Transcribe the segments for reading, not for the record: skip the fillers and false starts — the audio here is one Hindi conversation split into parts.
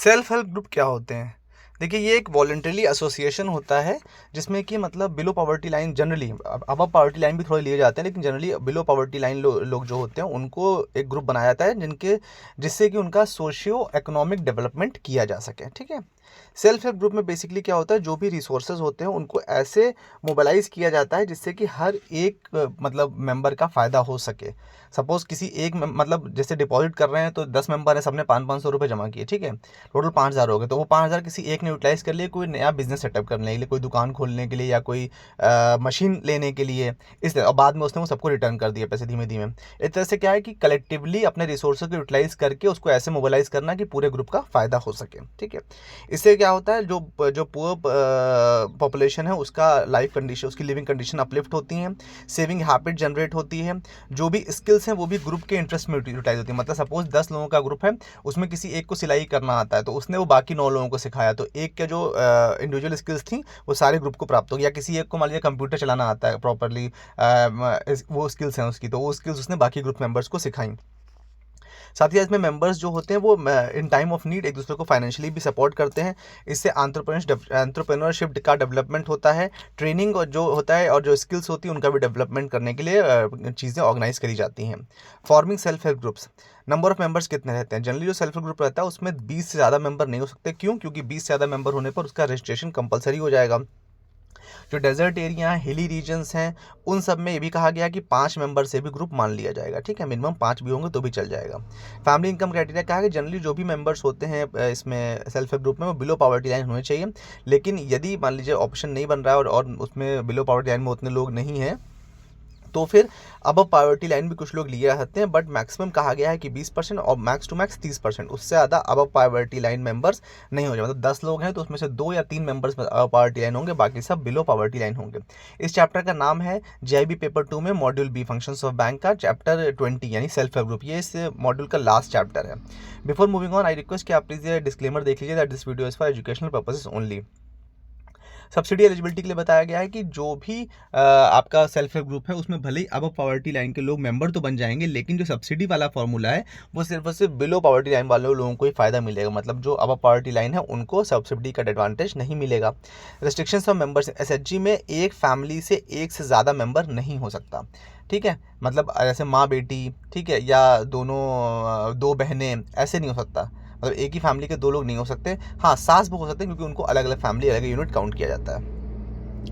सेल्फ हेल्प ग्रुप क्या होते हैं? देखिए, ये एक वॉलंटरी एसोसिएशन होता है जिसमें कि मतलब below poverty line generally, above poverty line भी थोड़े लिए जाते हैं, लेकिन जनरली बिलो पॉवर्टी लाइन लोग जो होते हैं उनको एक ग्रुप बनाया जाता है जिससे कि उनका सोशियो इकोनॉमिक डेवलपमेंट किया जा सके। ठीक है। सेल्फ हेल्प ग्रुप में बेसिकली क्या होता है, जो भी रिसोर्सेज होते हैं उनको ऐसे मोबिलाइज किया जाता है जिससे कि हर एक मतलब मेंबर का फ़ायदा हो सके। सपोज़ किसी एक मतलब जैसे डिपॉजिट कर रहे हैं तो 10 मेंबर हैं, सबने 500 रुपये जमा किए। ठीक है। टोटल 5,000 हो गए, तो वो 5,000 किसी एक ने यूटिलाइज़ कर लिए कोई नया बिजनेस सेटअप करने के लिए, कोई दुकान खोलने के लिए या कोई मशीन लेने के लिए। इस तरह, और बाद में उसने वो सबको रिटर्न कर दिए पैसे धीमे धीमे। इस तरह से क्या है कि कलेक्टिवली अपने रिसोर्सेज को यूटिलाइज़ करके उसको ऐसे मोबिलाइज करना कि पूरे ग्रुप का फ़ायदा हो सके। ठीक है। इससे क्या होता है, जो जो पुअर पॉपुलेशन है उसका लाइफ कंडीशन, उसकी लिविंग कंडीशन अपलिफ्ट होती हैं, सेविंग हैबिट जनरेट होती है, जो भी स्किल्स हैं वो भी ग्रुप के इंटरेस्ट में यूटिलाइज होती है। मतलब सपोज 10 लोगों का ग्रुप है, उसमें किसी एक को सिलाई करना आता है तो उसने वो बाकी 9 लोगों को सिखाया, तो एक के जो इंडिविजुअल स्किल्स थी वो सारे ग्रुप को प्राप्त हो गया। किसी एक को मान लीजिए कंप्यूटर चलाना आता है प्रॉपरली, वो स्किल्स हैं उसकी, तो वो स्किल्स उसने बाकी ग्रुप मेंबर्स को सिखाई। साथ ही इसमें मेंबर्स जो होते हैं वो इन टाइम ऑफ नीड एक दूसरे को फाइनेंशियली भी सपोर्ट करते हैं। इससे एंटरप्रेन्योरशिप का डेवलपमेंट होता है, ट्रेनिंग और जो होता है और जो स्किल्स होती है उनका भी डेवलपमेंट करने के लिए चीज़ें ऑर्गेनाइज करी जाती हैं। Forming self help groups, number of members कितने रहते हैं? जनरली जो सेल्फ हेल्प ग्रुप रहता है उसमें 20 से ज़्यादा मेंबर नहीं हो सकते। क्यों? क्योंकि 20 से ज़्यादा मेंबर होने पर उसका रजिस्ट्रेशन कंपलसरी हो जाएगा। जो डेजर्ट एरिया हैं, हिली रीजन्स हैं, उन सब में ये भी कहा गया कि 5 मेंबर से भी ग्रुप मान लिया जाएगा। ठीक है। मिनिमम 5 भी होंगे तो भी चल जाएगा। फैमिली इनकम क्राइटेरिया कहा है कि जनरली जो भी मेंबर्स होते हैं इसमें सेल्फ हेल्प ग्रुप में वो बिलो पॉवर्टी लाइन होने चाहिए। लेकिन यदि मान लीजिए ऑप्शन नहीं बन रहा है और उसमें बिलो पॉवर्टी लाइन में उतने लोग नहीं हैं, तो फिर अबव पॉवर्टी लाइन भी कुछ लोग लिए रहते हैं, बट मैक्सिमम कहा गया है कि 20% और मैक्स टू मैक्स 30%, उससे ज़्यादा अबव पॉवर्टी लाइन मेंबर्स नहीं हो जाए। मतलब 10 लोग हैं तो उसमें से 2 या 3 मेंबर्स अबव पॉवर्टी लाइन होंगे, बाकी सब बिलो पॉवर्टी लाइन होंगे। इस चैप्टर का नाम है JIB पेपर 2 में module B functions of bank का चैप्टर 20 यानी सेल्फ हेल्प ग्रुप। ये इस मॉड्यूल का लास्ट चैप्टर है। Before moving on, I request कि आप प्लीज़ ये डिस्क्लेमर देख लीजिए that this video is for educational purposes only. Subsidy eligibility के लिए बताया गया है कि जो भी आपका सेल्फ हेल्प ग्रुप है उसमें भले ही अबव पॉवर्टी लाइन के लोग मेंबर तो बन जाएंगे, लेकिन जो सब्सिडी वाला फॉर्मूला है वो सिर्फ और सिर्फ बिलो पॉवर्टी लाइन वाले लोगों को ही फायदा मिलेगा। मतलब जो अबव पॉवर्टी लाइन है उनको सब्सिडी का एडवांटेज नहीं मिलेगा। रिस्ट्रिक्शंस ऑफ मेंबर्स, SHG में एक फैमिली से एक से ज़्यादा मेंबर नहीं हो सकता। ठीक है। मतलब जैसे माँ बेटी, ठीक है, या दोनों 2 बहनें, ऐसे नहीं हो सकता। मतलब एक ही फैमिली के 2 लोग नहीं हो सकते। हाँ, सास भी हो सकते हैं क्योंकि उनको अलग अलग फैमिली, अलग यूनिट काउंट किया जाता है।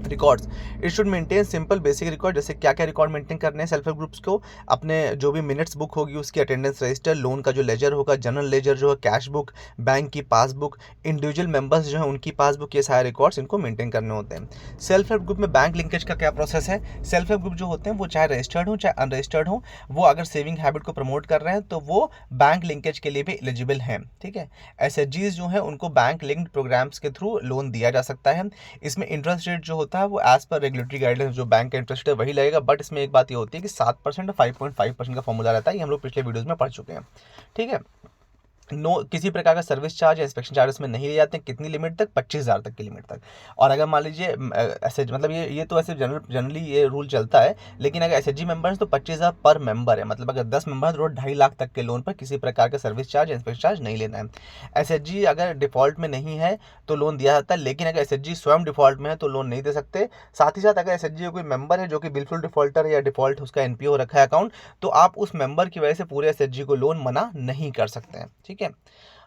Records, it should maintain simple basic record. जैसे क्या क्या रिकॉर्ड मेंटेन करने हैं सेल्फ हेल्प ग्रुप्स को? अपने जो भी मिनट्स बुक होगी उसकी अटेंडेंस रजिस्टर, लोन का जो लेजर होगा, जनरल लेजर जो है, कैश बुक, बैंक की पासबुक, इंडिविजुअल मेंबर्स जो है उनकी पासबुक, ये सारे रिकॉर्ड्स इनको मेंटेन करने होते हैं। सेल्फ हेल्प ग्रुप में बैंक लिंकेज का क्या प्रोसेस है? सेल्फ हेल्प ग्रुप जो होते हैं वो चाहे रजिस्टर्ड हो चाहे अनरजिस्टर्ड हो, वो अगर सेविंग हैबिट को प्रमोट कर रहे हैं तो वो बैंक लिंकेज के लिए भी एलिजिबल हैं। ठीक है। SHGs जो है उनको बैंक लिंक्ड प्रोग्राम्स के थ्रू लोन दिया जा सकता है। इसमें इंटरेस्ट रेट जो होता है वो एज पर रेगुलेटरी गाइडलाइंस जो बैंक का इंटरेस्ट है वही लगेगा, बट इसमें एक बात ये होती है कि 7% और 5.5% का फॉर्मूला रहता है। ये हम लोग पिछले वीडियोस में पढ़ चुके हैं। ठीक है। नो, किसी प्रकार का सर्विस चार्ज या इंस्पेक्शन चार्ज में नहीं ले जाते हैं। कितनी लिमिट तक? 25,000 तक की लिमिट तक। और अगर मान लीजिए ऐसे, मतलब ये तो ऐसे जनरली ये रूल चलता है, लेकिन अगर SHG मेंबर्स तो 25,000 पर मेंबर है। मतलब अगर 10 मेंबर तो 2.5 लाख तक के लोन पर किसी प्रकार का सर्विस चार्ज या इंस्पेक्शन चार्ज नहीं लेना है। SHG अगर डिफॉल्ट में नहीं है तो लोन दिया जाता है, लेकिन अगर SHG स्वयं डिफॉल्ट में है तो लोन नहीं दे सकते। साथ ही साथ अगर SHG कोई मेंबर है जो कि बिल्कुल डिफॉल्टर है या डिफॉल्ट उसका NPO रखा है अकाउंट, तो आप उस मेंबर की वजह से पूरे SHG को लोन मना नहीं कर सकते हैं। ठीक है।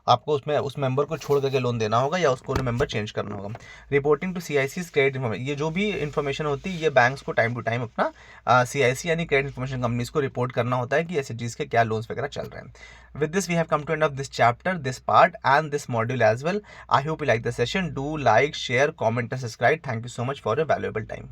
आपको उसमें उस मेंबर को छोड़ करके लोन देना होगा या उसको मेंबर चेंज करना होगा। Reporting to CIC's credit information, ये जो भी इन्फॉर्मेशन होती है ये बैंक्स को टाइम टू टाइम अपना CIC यानी क्रेडिट इन्फॉर्मेशन कंपनीज को रिपोर्ट करना होता है कि SHGs के क्या लोन्स वगैरह चल रहे हैं। With this we have come to end of this chapter, this part and this module as well. I hope you like the session. Do like, share, comment and subscribe. Thank you so much for your valuable time.